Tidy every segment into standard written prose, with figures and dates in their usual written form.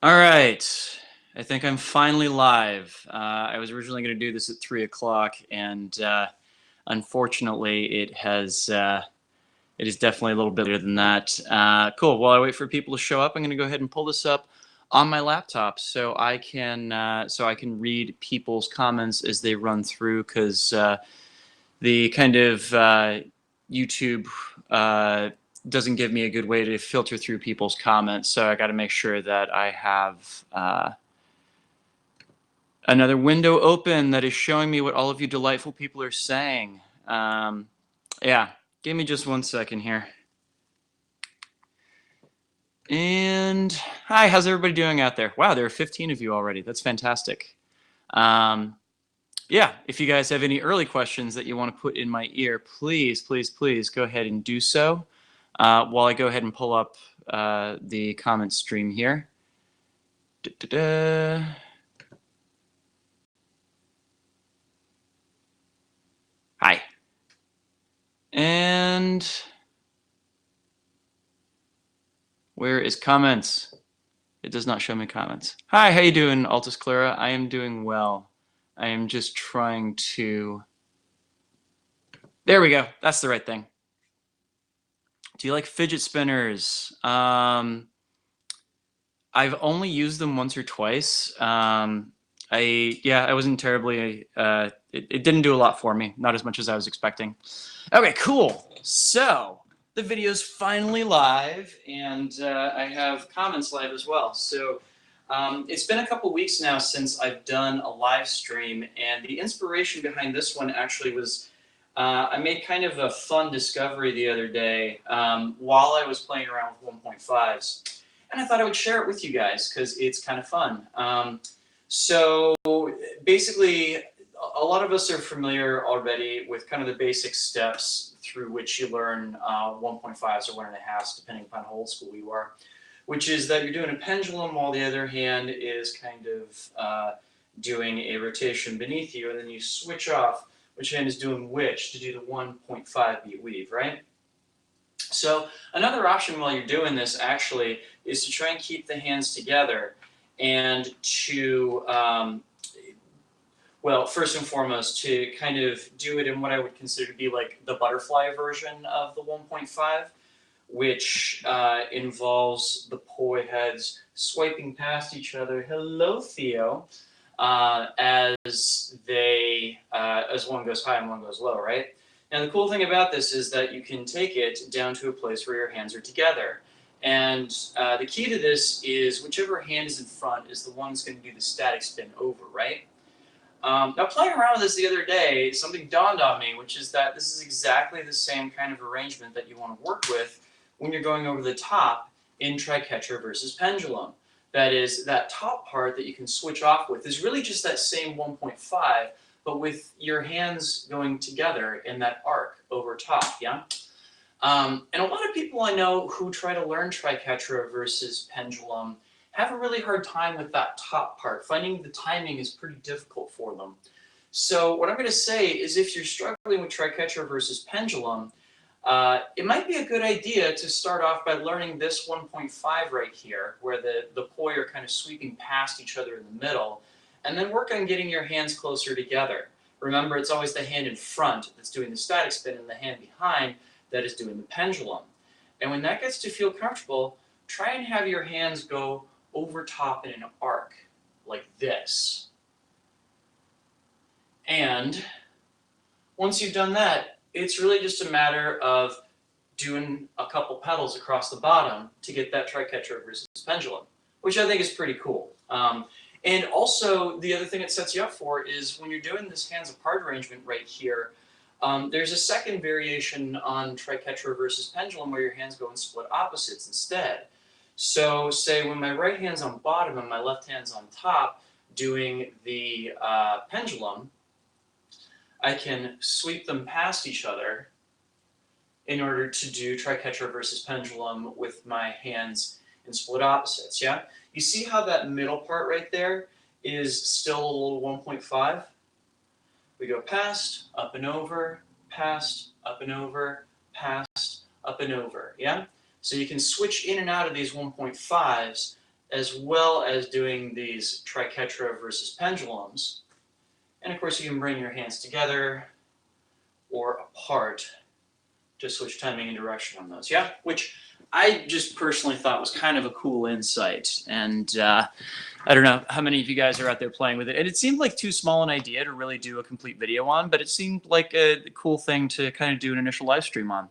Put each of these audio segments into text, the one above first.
All right. I think I'm finally live. I was originally going to do this at 3 o'clock, and unfortunately, it is definitely a little bit later than that. Cool. While I wait for people to show up, I'm going to go ahead and pull this up on my laptop so I can read people's comments as they run through, because the kind of YouTube doesn't give me a good way to filter through people's comments. So I got to make sure that I have another window open that is showing me what all of you delightful people are saying. Yeah, give me just 1 second here. And hi, how's everybody doing out there? Wow, there are 15 of you already. That's fantastic. Yeah, if you guys have any early questions that you want to put in my ear, please, please, please go ahead and do so while I go ahead and pull up the comment stream here. Da-da-da. Hi. And where is comments? It does not show me comments. Hi, how you doing, Altus Clara? I am doing well. I am just trying to... There we go. That's the right thing. Do you like fidget spinners? I've only used them once or twice. I wasn't terribly... it didn't do a lot for me. Not as much as I was expecting. Okay, cool. So the video's finally live, and I have comments live as well. So it's been a couple weeks now since I've done a live stream, and the inspiration behind this one actually was I made kind of a fun discovery the other day while I was playing around with 1.5s, and I thought I would share it with you guys because it's kind of fun. So basically, a lot of us are familiar already with kind of the basic steps through which you learn 1.5s or 1.5s, depending upon how old school you are, which is that you're doing a pendulum while the other hand is kind of doing a rotation beneath you, and then you switch off which hand is doing which to do the 1.5 beat weave, right? So another option while you're doing this actually is to try and keep the hands together and to well, first and foremost, to kind of do it in what I would consider to be like the butterfly version of the 1.5, which involves the poi heads swiping past each other. Hello, Theo. As one goes high and one goes low, right? Now, the cool thing about this is that you can take it down to a place where your hands are together. And the key to this is whichever hand is in front is the one that's going to do the static spin over, right? Now, playing around with this the other day, something dawned on me, which is that this is exactly the same kind of arrangement that you want to work with when you're going over the top in triquetra versus pendulum. That is, that top part that you can switch off with is really just that same 1.5, but with your hands going together in that arc over top, yeah? And a lot of people I know who try to learn triquetra versus pendulum have a really hard time with that top part. Finding the timing is pretty difficult for them. So what I'm going to say is if you're struggling with triquetra versus pendulum, it might be a good idea to start off by learning this 1.5 right here, where the poi are kind of sweeping past each other in the middle, and then work on getting your hands closer together. Remember, it's always the hand in front that's doing the static spin and the hand behind that is doing the pendulum. And when that gets to feel comfortable, try and have your hands go over top in an arc, like this. And once you've done that, it's really just a matter of doing a couple pedals across the bottom to get that triquetra versus pendulum, which I think is pretty cool. And also, the other thing it sets you up for is when you're doing this hands apart arrangement right here, there's a second variation on triquetra versus pendulum where your hands go in split opposites instead. So say when my right hand's on bottom and my left hand's on top doing the pendulum, I can sweep them past each other in order to do triquetra versus pendulum with my hands in split opposites, yeah? You see how that middle part right there is still a little 1.5? We go past, up and over, past, up and over, past, up and over, yeah? So you can switch in and out of these 1.5s as well as doing these triquetra versus pendulums. And of course, you can bring your hands together or apart to switch timing and direction on those. Yeah, which I just personally thought was kind of a cool insight. And I don't know how many of you guys are out there playing with it. And it seemed like too small an idea to really do a complete video on, but it seemed like a cool thing to kind of do an initial live stream on.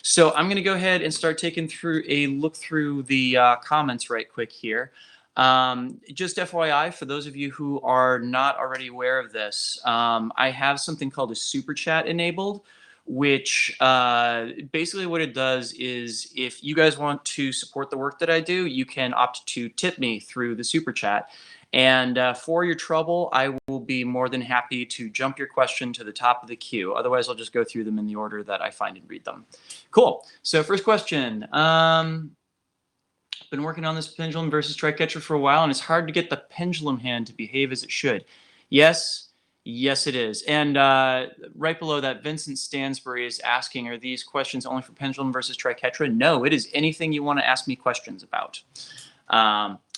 So I'm going to go ahead and start taking through a look through the comments right quick here. Just FYI, for those of you who are not already aware of this, I have something called a super chat enabled, which basically what it does is if you guys want to support the work that I do, you can opt to tip me through the super chat. And for your trouble, I will be more than happy to jump your question to the top of the queue. Otherwise, I'll just go through them in the order that I find and read them. Cool. So first question. Been working on this pendulum versus triquetra for a while, and it's hard to get the pendulum hand to behave as it should. Yes, yes, it is. And right below that, Vincent Stansbury is asking, are these questions only for pendulum versus triquetra? No, it is anything you want to ask me questions about.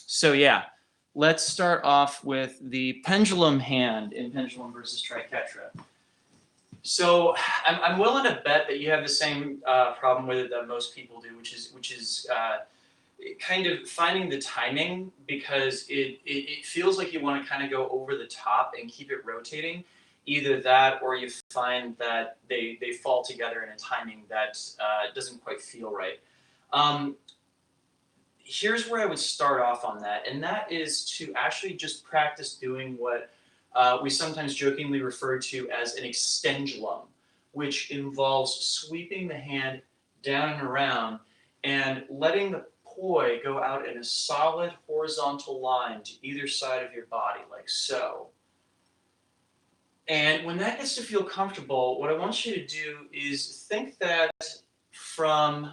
So yeah, let's start off with the pendulum hand in pendulum versus triquetra. So I'm willing to bet that you have the same problem with it that most people do, which is kind of finding the timing, because it feels like you want to kind of go over the top and keep it rotating. Either that, or you find that they fall together in a timing that doesn't quite feel right. Here's where I would start off on that, and that is to actually just practice doing what we sometimes jokingly refer to as an extendulum, which involves sweeping the hand down and around and letting the poi go out in a solid horizontal line to either side of your body, like so. And when that gets to feel comfortable, what I want you to do is think that from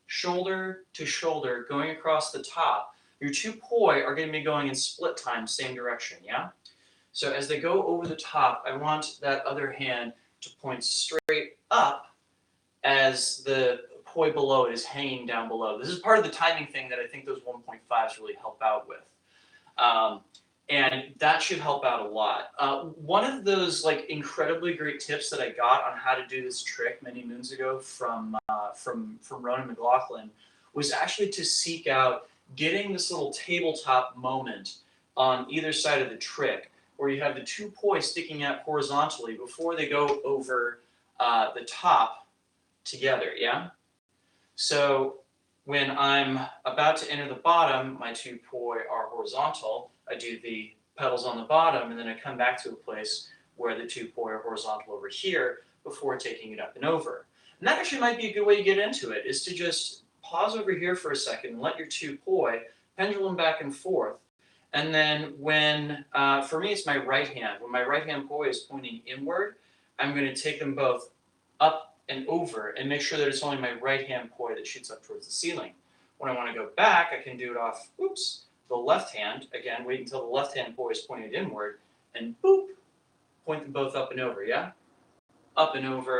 shoulder to shoulder, going across the top, your two poi are going to be going in split time, same direction, yeah? So as they go over the top, I want that other hand to point straight up as the poi below it is hanging down below. This is part of the timing thing that I think those 1.5s really help out with. And that should help out a lot. One of those like incredibly great tips that I got on how to do this trick many moons ago from Ronan McLaughlin was actually to seek out getting this little tabletop moment on either side of the trick, where you have the two poi sticking out horizontally before they go over the top together, yeah? So when I'm about to enter the bottom, my two poi are horizontal. I do the pedals on the bottom, and then I come back to a place where the two poi are horizontal over here before taking it up and over. And that actually might be a good way to get into it, is to just pause over here for a second and let your two poi pendulum back and forth. And then when, for me, it's my right hand. When my right hand poi is pointing inward, I'm going to take them both up and over and make sure that it's only my right hand poi that shoots up towards the ceiling. When I want to go back, I can do it off, the left hand. Again, wait until the left hand poi is pointed inward, and boop, point them both up and over, yeah? Up and over,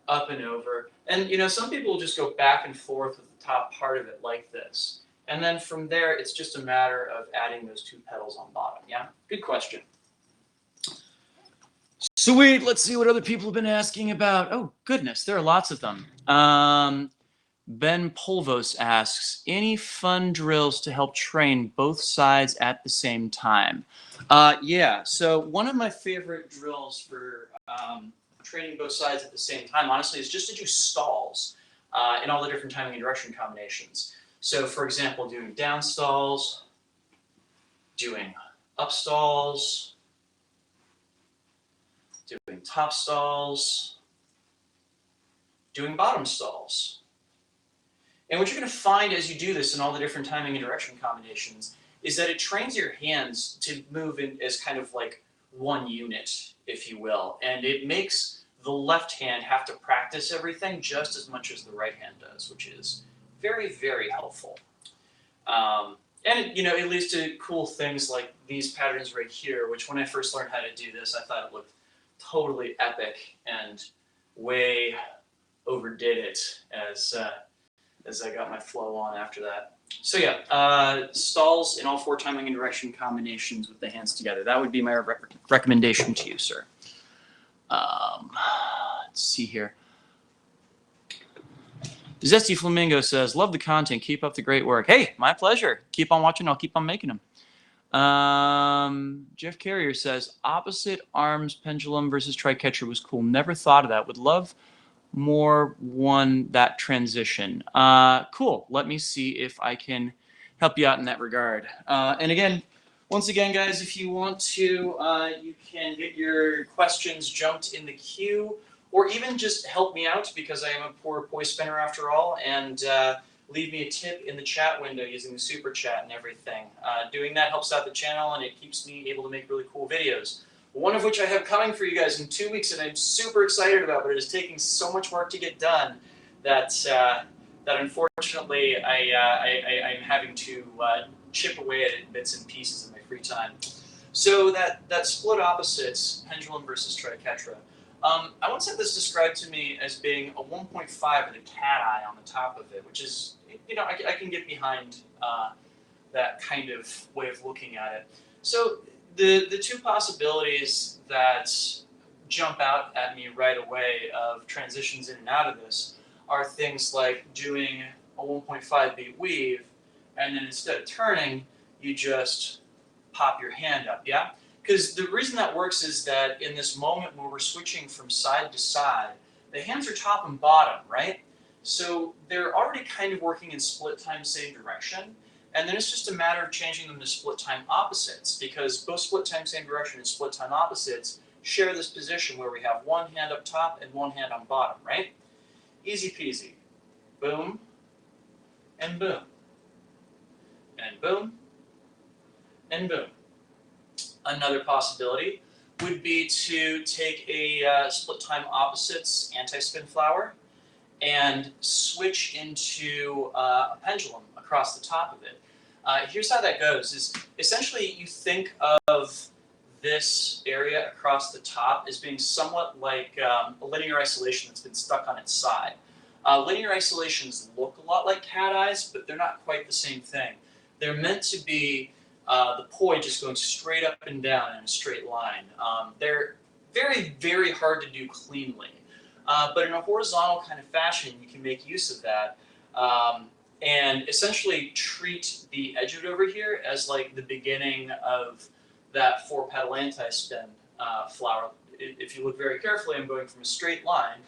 up and over. And, you know, some people will just go back and forth with the top part of it like this. And then from there, it's just a matter of adding those two pedals on bottom, yeah? Good question. Sweet, let's see what other people have been asking about. Oh, goodness, there are lots of them. Ben Polvos asks, any fun drills to help train both sides at the same time? Yeah, so one of my favorite drills for training both sides at the same time, honestly, is just to do stalls in all the different timing and direction combinations. So, for example, doing down stalls, doing up stalls, doing top stalls, doing bottom stalls. And what you're going to find as you do this in all the different timing and direction combinations is that it trains your hands to move in as kind of like one unit, if you will. And it makes the left hand have to practice everything just as much as the right hand does, which is very, very helpful. And you know, it leads to cool things like these patterns right here, which when I first learned how to do this, I thought it looked totally epic and way overdid it as I got my flow on after that. So yeah, stalls in all four timing and direction combinations with the hands together. That would be my recommendation to you, sir. Let's see here. Zesty Flamingo says, love the content. Keep up the great work. Hey, my pleasure. Keep on watching. I'll keep on making them. Jeff Carrier says, opposite arms pendulum versus triquetra was cool. Never thought of that. Would love more that transition. Cool. Let me see if I can help you out in that regard. And again, once again, guys, if you want to, you can get your questions jumped in the queue, or even just help me out because I am a poor poi spinner after all, and leave me a tip in the chat window using the super chat and everything. Doing that helps out the channel, and it keeps me able to make really cool videos. One of which I have coming for you guys in 2 weeks, and I'm super excited about, but it is taking so much work to get done that that unfortunately I'm having to chip away at it in bits and pieces in my free time. So that split opposites, pendulum versus triquetra. I once had this described to me as being a 1.5 with a cat eye on the top of it, which is, you know, I can get behind that kind of way of looking at it. So the two possibilities that jump out at me right away of transitions in and out of this are things like doing a 1.5 beat weave, and then instead of turning, you just pop your hand up, yeah? Because the reason that works is that in this moment where we're switching from side to side, the hands are top and bottom, right? So they're already kind of working in split time, same direction. And then it's just a matter of changing them to split time opposites, because both split time, same direction and split time opposites share this position where we have one hand up top and one hand on bottom, right? Easy peasy. Boom, and boom, and boom, and boom. Another possibility would be to take a split time opposites anti-spin flower and switch into a pendulum across the top of it. Here's how that goes, is essentially you think of this area across the top as being somewhat like a linear isolation that's been stuck on its side. Linear isolations look a lot like cat eyes, but they're not quite the same thing. They're meant to be the poi just going straight up and down in a straight line. They're very, very hard to do cleanly. But in a horizontal kind of fashion, you can make use of that and essentially treat the edge of it over here as like the beginning of that 4-petal anti-spin flower. If you look very carefully, I'm going from a straight line,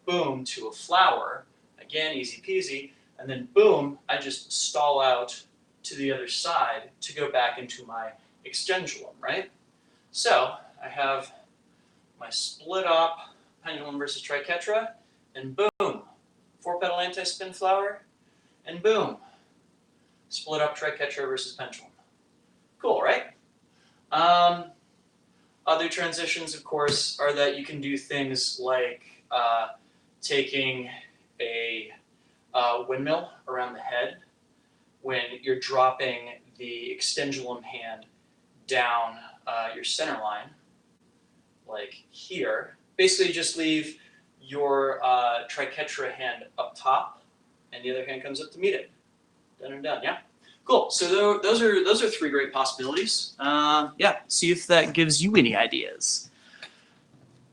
boom, to a flower. Again, easy peasy. And then boom, I just stall out to the other side to go back into my extendulum, right? So I have my split op pendulum versus triquetra, and boom, 4-petal anti-spin flower, and boom, split up triquetra versus pendulum. Cool, right? Other transitions, of course, are that you can do things like taking a windmill around the head when you're dropping the extendulum hand down your center line, like here. Basically, just leave your triquetra hand up top, and the other hand comes up to meet it. Done and done, yeah? Cool, so those are 3 great possibilities. Yeah, see if that gives you any ideas.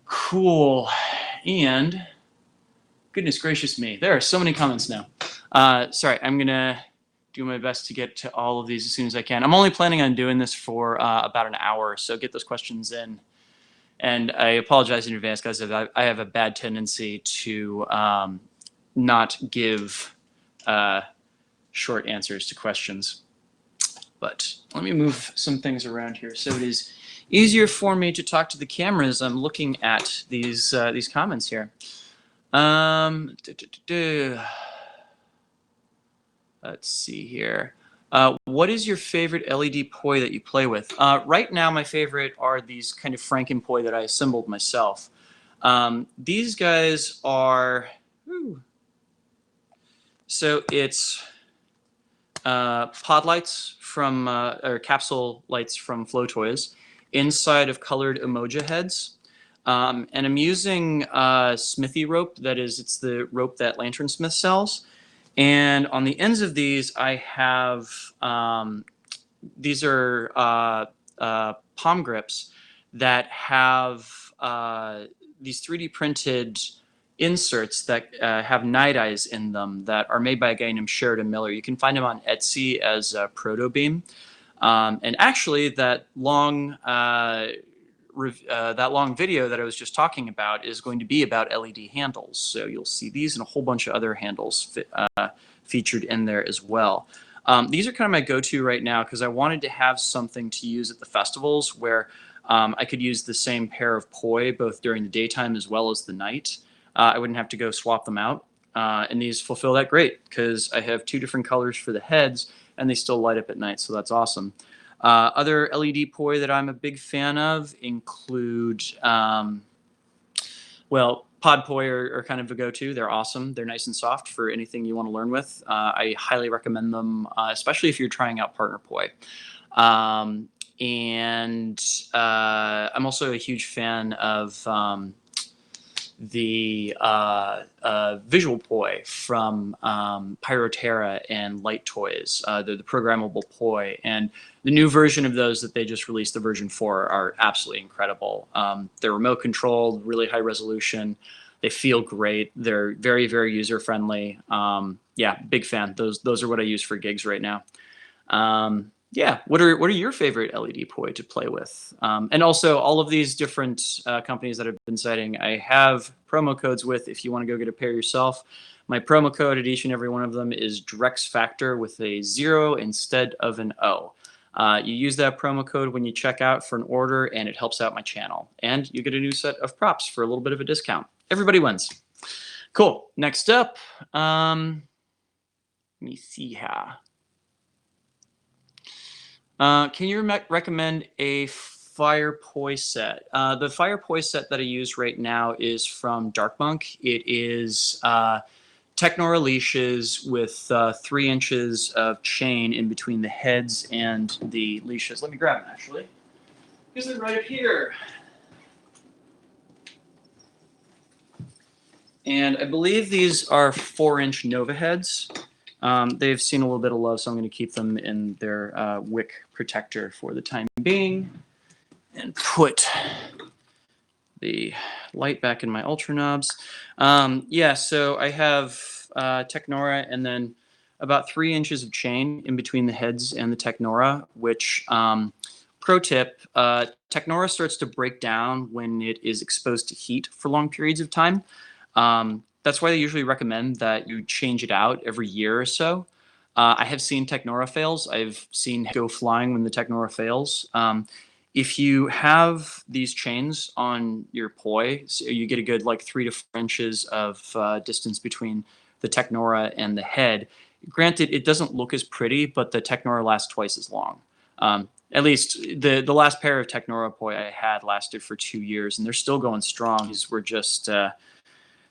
Cool, and goodness gracious me, there are so many comments now. Sorry, I'm gonna do my best to get to all of these as soon as I can. I'm only planning on doing this for about an hour, so get those questions in. And I apologize in advance, guys. I have a bad tendency to not give short answers to questions. But let me move some things around here so it is easier for me to talk to the camera as I'm looking at these comments here. Let's see here. What is your favorite LED poi that you play with? Right now, my favorite are these kind of Franken poi that I assembled myself. These guys are, so it's pod lights from, or capsule lights from Flow Toys inside of colored emoji heads. And I'm using smithy rope, that is, it's the rope that Lantern Smith sells. And on the ends of these, I have, these are palm grips that have these 3D printed inserts that have night eyes in them that are made by a guy named Sheridan Miller. You can find him on Etsy as Proto Beam. And actually, that long video that I was just talking about is going to be about LED handles. So you'll see these and a whole bunch of other handles featured in there as well. These are kind of my go-to right now because I wanted to have something to use at the festivals where I could use the same pair of poi both during the daytime as well as the night. I wouldn't have to go swap them out. And these fulfill that great because I have 2 different colors for the heads and they still light up at night, so that's awesome. Other LED poi that I'm a big fan of include, well, pod poi are kind of a go-to. They're awesome. They're nice and soft for anything you want to learn with. I highly recommend them, especially if you're trying out partner poi. And I'm also a huge fan of the visual poi from Pyroterra and Light Toys. They're the programmable poi, and the new version of those that they just released, the version 4, are absolutely incredible. They're remote controlled, really high resolution. They feel great. They're very, very user friendly. Yeah, big fan. Those are what I use for gigs right now. Yeah, what are your favorite LED poi to play with? And also, all of these different companies that I've been citing, I have promo codes with if you want to go get a pair yourself. My promo code at each and every one of them is DrexFactor with a 0 instead of an O. You use that promo code when you check out for an order, and it helps out my channel. And you get a new set of props for a little bit of a discount. Everybody wins. Cool. Next up, let me see here. Can you recommend a fire poi set? The fire poi set that I use right now is from Dark Monk. It is Technora leashes with 3 inches of chain in between the heads and the leashes. Let me grab them, actually, because they're right up here. And I believe these are 4-inch Nova heads. They've seen a little bit of love, so I'm going to keep them in their wick protector for the time being. And put the light back in my Ultra knobs. Yeah, so I have Technora and then about 3 inches of chain in between the heads and the Technora, which, pro tip, Technora starts to break down when it is exposed to heat for long periods of time. That's why they usually recommend that you change it out every year or so. I have seen Technora fails. I've seen go flying when the Technora fails. If you have these chains on your poi, so you get a good like 3 to 4 inches of distance between the Technora and the head. Granted, it doesn't look as pretty, but the Technora lasts twice as long. At least the last pair of Technora poi I had lasted for 2 years, and they're still going strong. These were just I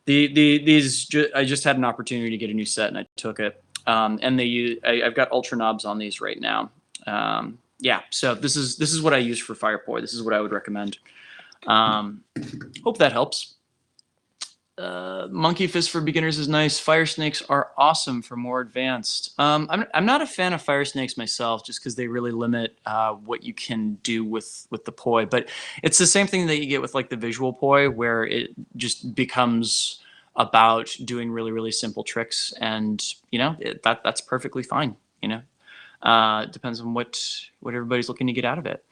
just had an opportunity to get a new set, and I took it. And I've got Ultra knobs on these right now. Yeah, so this is what I use for fire poi. This is what I would recommend. Hope that helps. Monkey fist for beginners is nice. Fire snakes are awesome for more advanced. I'm not a fan of fire snakes myself, just because they really limit what you can do with the poi. But it's the same thing that you get with like the visual poi, where it just becomes about doing really, really simple tricks, and you know that's perfectly fine. You know, depends on what everybody's looking to get out of it.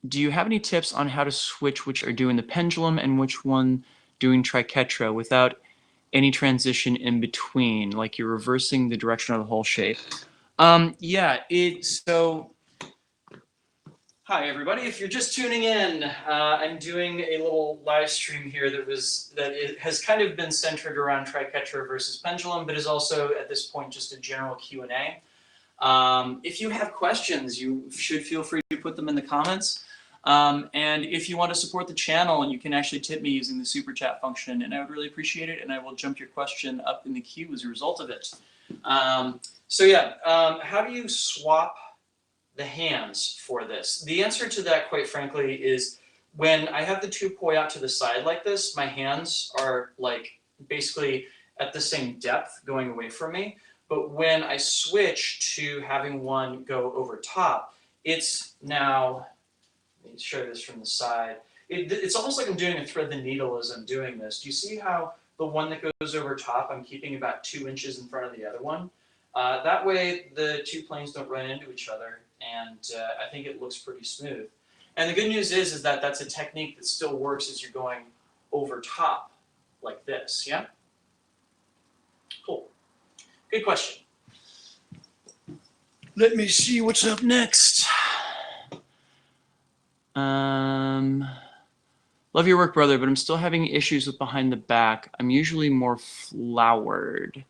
Do you have any tips on how to switch which are doing the pendulum and which one doing triquetra without any transition in between, like you're reversing the direction of the whole shape? Yeah, so hi everybody. If you're just tuning in, I'm doing a little live stream here that has kind of been centered around triquetra versus pendulum, but is also at this point just a general Q&A. If you have questions, you should feel free to put them in the comments. And if you want to support the channel, you can actually tip me using the super chat function, and I would really appreciate it, and I will jump your question up in the queue as a result of it. So yeah, how do you swap the hands for this? The answer to that, quite frankly, is when I have the two point out to the side like this, my hands are like basically at the same depth going away from me. But when I switch to having one go over top, it's now, let me show this from the side. It's almost like I'm doing a thread the needle as I'm doing this. Do you see how the one that goes over top, I'm keeping about 2 inches in front of the other one? That way the two planes don't run into each other, and I think it looks pretty smooth. And the good news is that that's a technique that still works as you're going over top like this, yeah? Cool. Good question. Let me see what's up next. Love your work, brother, but I'm still having issues with behind the back. I'm usually more flowered.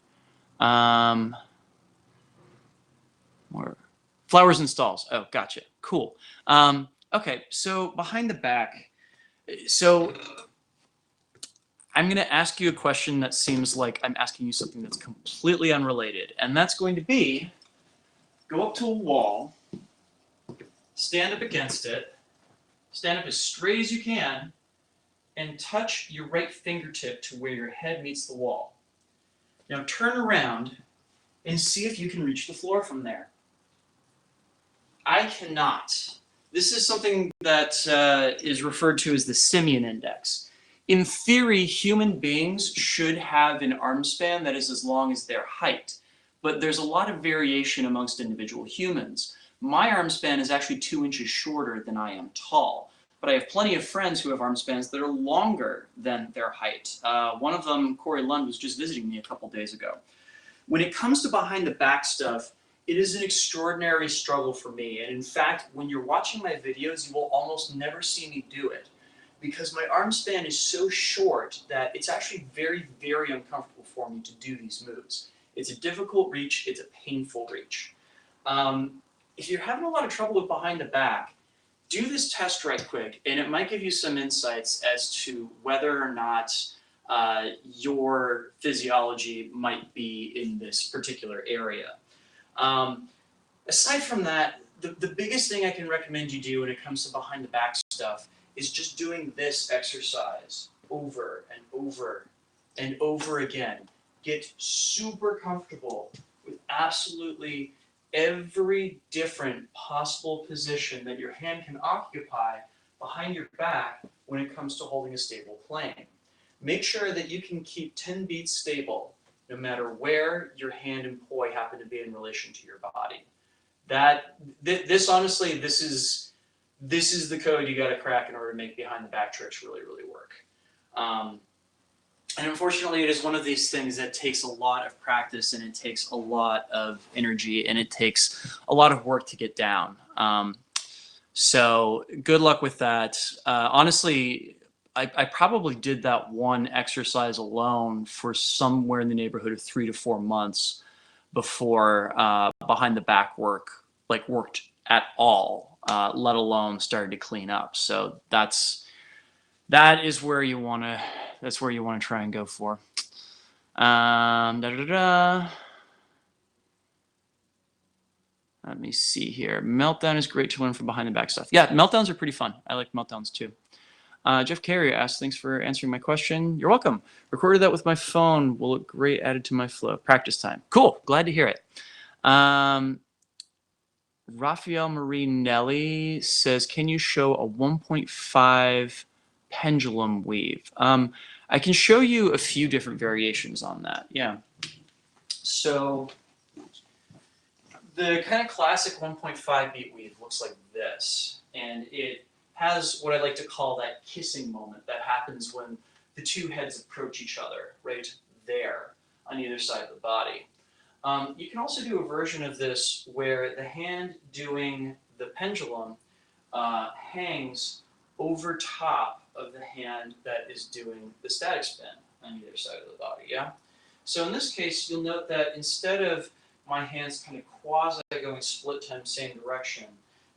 More flowers and stalls. Oh, gotcha. Cool. Okay, so behind the back. So I'm going to ask you a question that seems like I'm asking you something that's completely unrelated. And that's going to be, go up to a wall, stand up against it, stand up as straight as you can, and touch your right fingertip to where your head meets the wall. Now turn around and see if you can reach the floor from there. I cannot. This is something that is referred to as the simian index. In theory, human beings should have an arm span that is as long as their height, but there's a lot of variation amongst individual humans. My arm span is actually 2 inches shorter than I am tall, but I have plenty of friends who have arm spans that are longer than their height. One of them, Corey Lund, was just visiting me a couple days ago. When it comes to behind the back stuff, it is an extraordinary struggle for me. And in fact, when you're watching my videos, you will almost never see me do it because my arm span is so short that it's actually very, very uncomfortable for me to do these moves. It's a difficult reach. It's a painful reach. If you're having a lot of trouble with behind the back, do this test right quick, and it might give you some insights as to whether or not your physiology might be in this particular area. Aside from that, the biggest thing I can recommend you do when it comes to behind the back stuff is just doing this exercise over and over and over again. Get super comfortable with absolutely every different possible position that your hand can occupy behind your back when it comes to holding a stable plane. Make sure that you can keep 10 beats stable no matter where your hand and poi happen to be in relation to your body. Honestly, this is the code you got to crack in order to make behind the back tricks really, really work. And unfortunately, it is one of these things that takes a lot of practice, and it takes a lot of energy, and it takes a lot of work to get down. So good luck with that. Honestly, I probably did that one exercise alone for somewhere in the neighborhood of 3 to 4 months before behind the back work worked at all, let alone started to clean up. So that is where you want to try and go for. Let me see here. Meltdown is great to learn from behind the back stuff. Yeah, meltdowns are pretty fun. I like meltdowns too. Jeff Carrier asks, thanks for answering my question. You're welcome. Recorded that with my phone. Will look great added to my flow. Practice time. Cool. Glad to hear it. Raphael Marie Nelly says, can you show a 1.5 pendulum weave? I can show you a few different variations on that. Yeah. So the kind of classic 1.5 beat weave looks like this, and it has what I like to call that kissing moment that happens when the two heads approach each other, right there on either side of the body. You can also do a version of this where the hand doing the pendulum hangs over top of the hand that is doing the static spin on either side of the body, yeah? So in this case, you'll note that instead of my hands kind of quasi going split time same direction,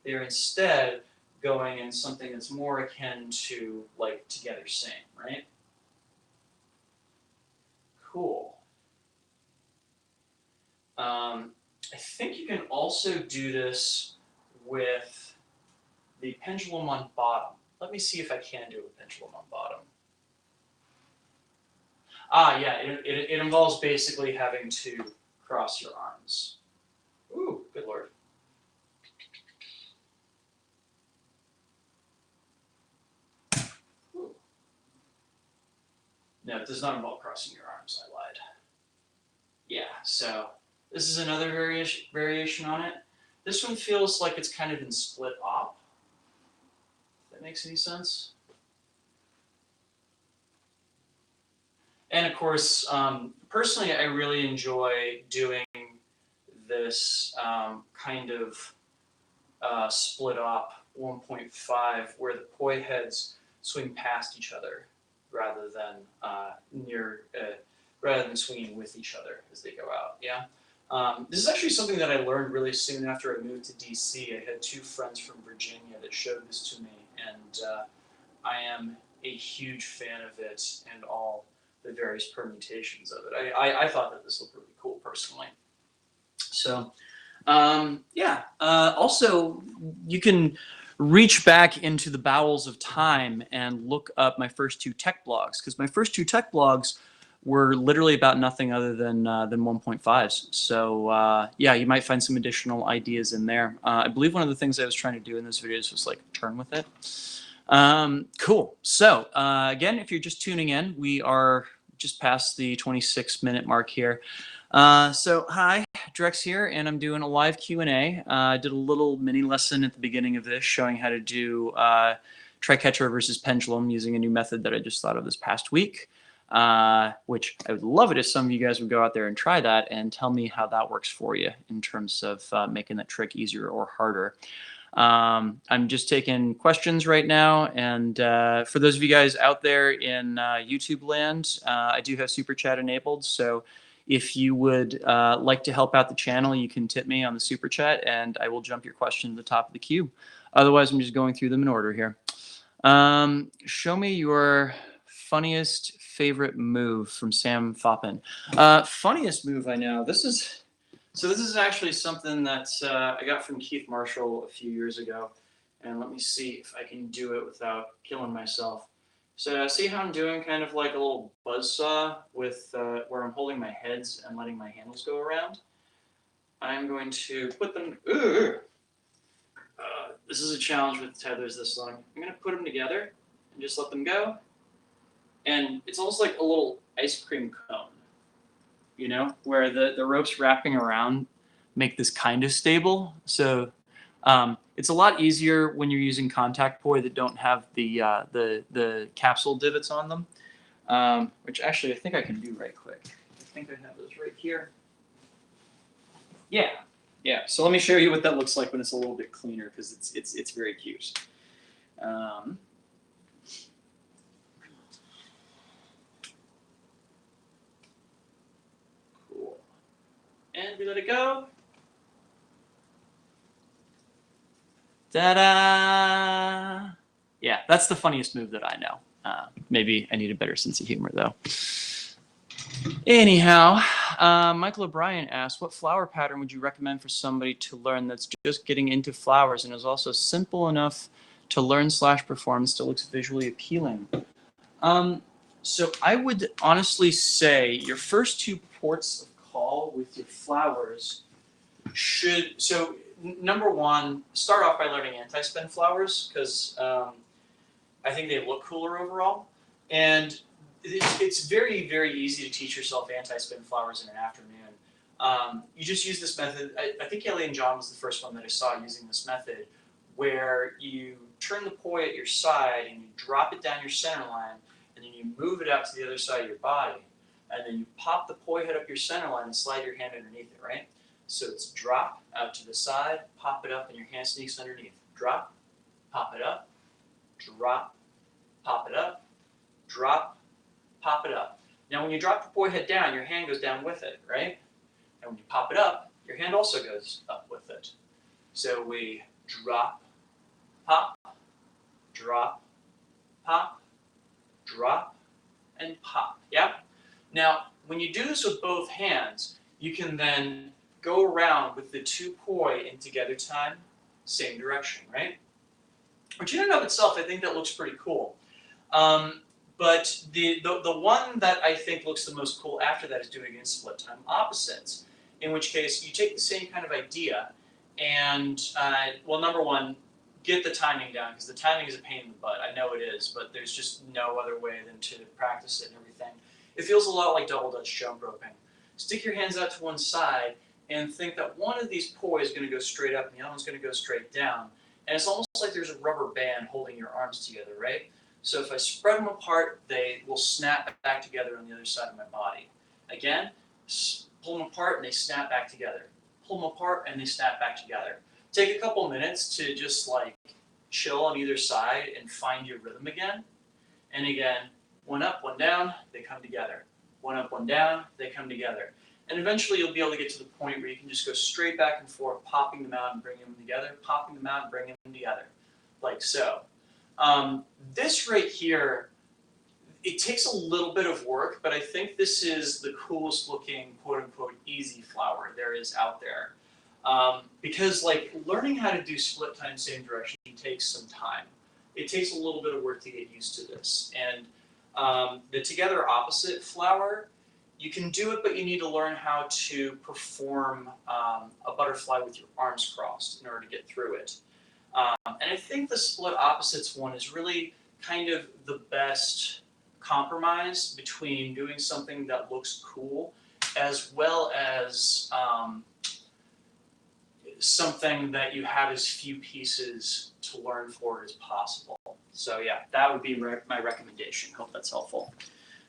they're instead going in something that's more akin to like together sing, right? Cool. I think you can also do this with the pendulum on bottom. Let me see if I can do a pendulum on bottom. Ah, yeah, it involves basically having to cross your arms. Ooh, good lord. Ooh. No, it does not involve crossing your arms. I lied. Yeah, so this is another variation on it. This one feels like it's kind of in split op. If that makes any sense. And of course, personally, I really enjoy doing this kind of split op 1.5 where the poi heads swing past each other rather than rather than swinging with each other as they go out. Yeah. This is actually something that I learned really soon after I moved to DC. I had two friends from Virginia that showed this to me, and I am a huge fan of it and all the various permutations of it. I thought that this looked really cool personally. So, yeah. Also, you can reach back into the bowels of time and look up my first two tech blogs, because my first two tech blogs were literally about nothing other than 1.5s. So yeah, you might find some additional ideas in there. I believe one of the things I was trying to do in those videos was like turn with it. Cool. So again, if you're just tuning in, we are just past the 26-minute mark here. So hi, Drex here, and I'm doing a live Q&A. I did a little mini lesson at the beginning of this showing how to do triquetra versus pendulum using a new method that I just thought of this past week, which I would love it if some of you guys would go out there and try that and tell me how that works for you in terms of making that trick easier or harder. I'm just taking questions right now, and for those of you guys out there in YouTube land, I do have Super Chat enabled, so if you would like to help out the channel, you can tip me on the Super Chat, and I will jump your question to the top of the queue. Otherwise, I'm just going through them in order here. Show me your funniest favorite move from Sam Foppin. Funniest move I know. This is actually something that I got from Keith Marshall a few years ago, and let me see if I can do it without killing myself. So see how I'm doing kind of like a little buzzsaw with where I'm holding my heads and letting my handles go around. I'm going to put them. This is a challenge with tethers this long. I'm going to put them together and just let them go, and it's almost like a little ice cream cone. You know, where the ropes wrapping around make this kind of stable. So it's a lot easier when you're using contact poi that don't have the capsule divots on them, which actually I think I can do right quick. I think I have those right here. Yeah, yeah. So let me show you what that looks like when it's a little bit cleaner, because it's very cute. Cool. And we let it go. Ta-da! Yeah, that's the funniest move that I know. Maybe I need a better sense of humor, though. Anyhow, Michael O'Brien asked, what flower pattern would you recommend for somebody to learn that's just getting into flowers and is also simple enough to learn / perform and still looks visually appealing? So I would honestly say your first two ports of call with your flowers should, so number one, start off by learning anti-spin flowers, because I think they look cooler overall. And it's very, very easy to teach yourself anti-spin flowers in an afternoon. You just use this method. I think Ellie and John was the first one that I saw using this method, where you turn the poi at your side and you drop it down your center line, and then you move it out to the other side of your body. And then you pop the poi head up your center line and slide your hand underneath it, right? So it's drop out to the side, pop it up, and your hand sneaks underneath. Drop, pop it up, drop, pop it up, drop, pop it up. Now when you drop the poi head down, your hand goes down with it, right? And when you pop it up, your hand also goes up with it. So we drop, pop, drop, pop, drop, and pop, yeah? Now, when you do this with both hands, you can then go around with the two poi in together time, same direction, right? which in and of itself, I think that looks pretty cool. But the one that I think looks the most cool after that is doing it in split time opposites, in which case you take the same kind of idea and, well, number one, get the timing down, because the timing is a pain in the butt. I know it is, but there's just no other way than to practice it and everything. It feels a lot like double Dutch jump roping. Stick your hands out to one side and think that one of these poi is going to go straight up and the other one's going to go straight down. And it's almost like there's a rubber band holding your arms together, right? So if I spread them apart, they will snap back together on the other side of my body. Again, pull them apart and they snap back together. Pull them apart and they snap back together. Take a couple minutes to just like chill on either side and find your rhythm again. And again, one up, one down, they come together. One up, one down, they come together. And eventually you'll be able to get to the point where you can just go straight back and forth, popping them out and bringing them together, popping them out and bringing them together, like so. This right here, it takes a little bit of work, but I think this is the coolest looking quote unquote easy flower there is out there. Because like learning how to do split time same direction takes some time. It takes a little bit of work to get used to this. And the together opposite flower, you can do it, but you need to learn how to perform a butterfly with your arms crossed in order to get through it. And I think the split opposites one is really kind of the best compromise between doing something that looks cool as well as something that you have as few pieces to learn for as possible. So yeah, that would be my recommendation. Hope that's helpful.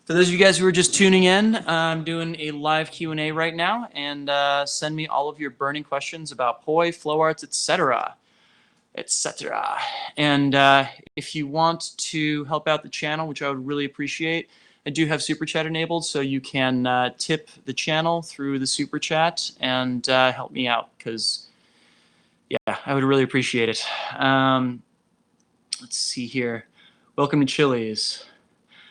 For those of you guys who are just tuning in, I'm doing a live Q&A right now, and send me all of your burning questions about poi, flow arts, etc. And if you want to help out the channel, which I would really appreciate, I do have Super Chat enabled, so you can tip the channel through the Super Chat and help me out, because, yeah, I would really appreciate it. Let's see here. Welcome to Chili's.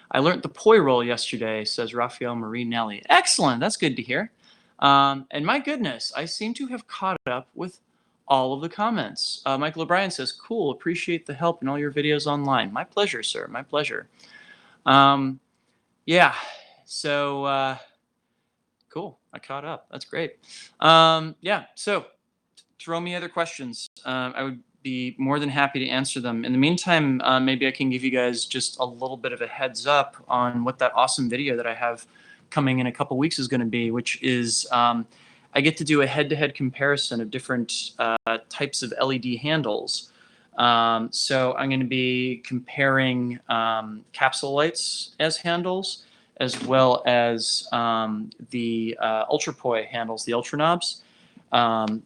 I learned the poi roll yesterday, says Rafael Marie Nelly. Excellent. That's good to hear. And my goodness, I seem to have caught up with all of the comments. Michael O'Brien says, cool, appreciate the help in all your videos online. My pleasure, sir. My pleasure. Yeah, so cool. I caught up. That's great. Yeah, so throw me other questions. I would be more than happy to answer them. In the meantime, maybe I can give you guys just a little bit of a heads up on what that awesome video that I have coming in a couple weeks is going to be, which is I get to do a head-to-head comparison of different types of LED handles. So I'm going to be comparing capsule lights as handles, as well as the Ultra Poi handles, the Ultra Knobs.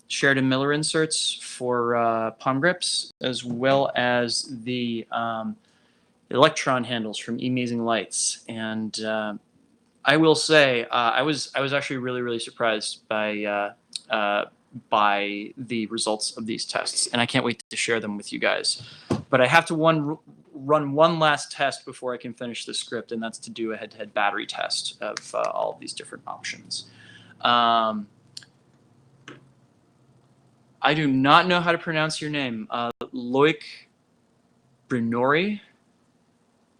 Sheridan Miller inserts for palm grips, as well as the electron handles from Amazing Lights. And I will say, I was actually really surprised by the results of these tests, and I can't wait to share them with you guys. But I have to run one last test before I can finish the script, and that's to do a head-to-head battery test of all of these different options. I do not know how to pronounce your name. Loic Brinori.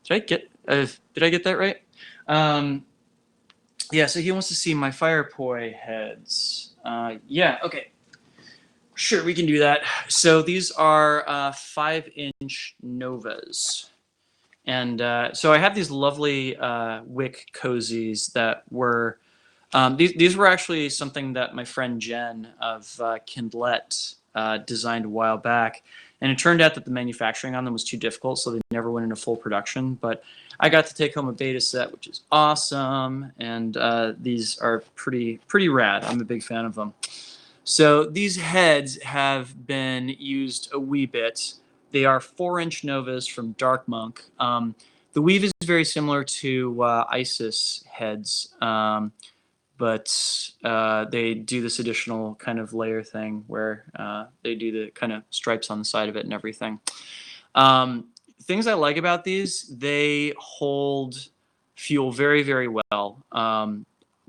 Did I get that right? Yeah, so he wants to see my fire poi heads. Yeah, okay. Sure, we can do that. So these are 5-inch Novas. And so I have these lovely wick cozies that were, these were actually something that my friend Jen of Kindlet designed a while back. And it turned out that the manufacturing on them was too difficult, so they never went into full production. But I got to take home a beta set, which is awesome. And these are pretty rad. I'm a big fan of them. So these heads have been used a wee bit. They are 4-inch Novas from Dark Monk. The weave is very similar to ISIS heads, but they do this additional kind of layer thing where they do the kind of stripes on the side of it and everything. Things I like about these, they hold fuel very well.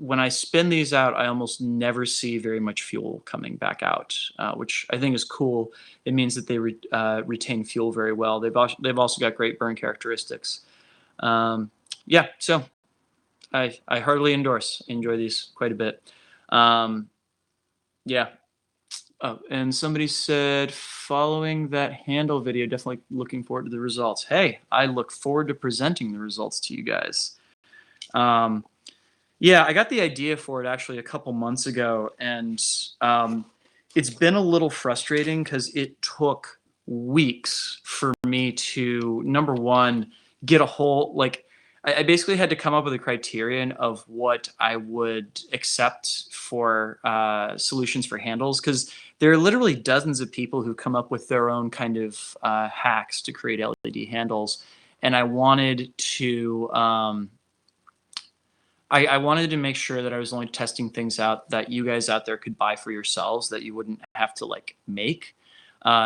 when I spin these out, I almost never see very much fuel coming back out, which I think is cool. It means that they retain fuel very well. They've also got great burn characteristics. Yeah, so I heartily enjoy these quite a bit. Yeah. Oh, and somebody said, following that handle video, definitely looking forward to the results. Hey, I look forward to presenting the results to you guys. Yeah, I got the idea for it actually a couple months ago, and it's been a little frustrating because it took weeks for me to, number one, get a whole, like, I basically had to come up with a criterion of what I would accept for solutions for handles, because there are literally dozens of people who come up with their own kind of hacks to create LED handles, and I wanted to. I wanted to make sure that I was only testing things out that you guys out there could buy for yourselves, that you wouldn't have to like make.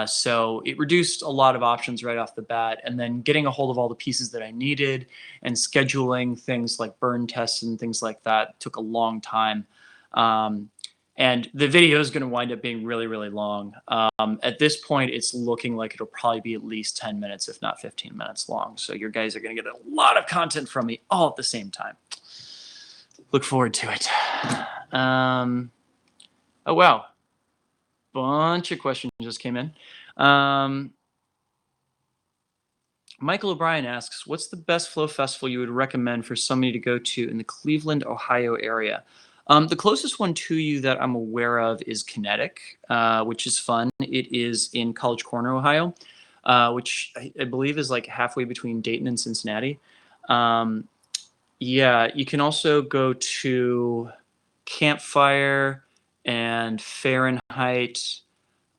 So it reduced a lot of options right off the bat, and then getting a hold of all the pieces that I needed and scheduling things like burn tests and things like that took a long time. And the video is going to wind up being really, really long. At this point, it's looking like it'll probably be at least 10 minutes, if not 15 minutes long. So your guys are going to get a lot of content from me all at the same time. Look forward to it. Oh, wow. Bunch of questions just came in. Michael O'Brien asks, what's the best flow festival you would recommend for somebody to go to in the Cleveland, Ohio area? The closest one to you that I'm aware of is Kinetic, which is fun. It is in College Corner, Ohio, which I believe is like halfway between Dayton and Cincinnati. Yeah, you can also go to Campfire and Fahrenheit.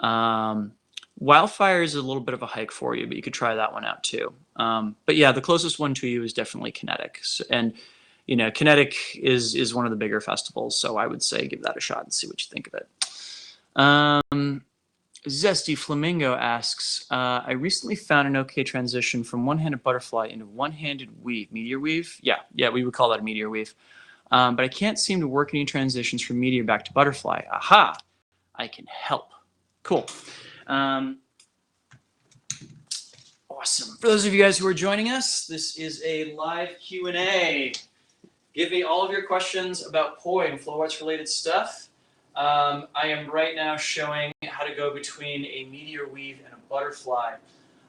Wildfire is a little bit of a hike for you, but you could try that one out too. But yeah, the closest one to you is definitely Kinetic. And you know, Kinetic is one of the bigger festivals, so I would say give that a shot and see what you think of it. Zesty Flamingo asks, I recently found an okay transition from one-handed butterfly into one-handed weave. Meteor weave? Yeah, we would call that a meteor weave. But I can't seem to work any transitions from meteor back to butterfly. Aha! I can help. Cool. Awesome. For those of you guys who are joining us, this is a live Q&A. Give me all of your questions about poi and flow arts related stuff. I am right now showing how to go between a meteor weave and a butterfly.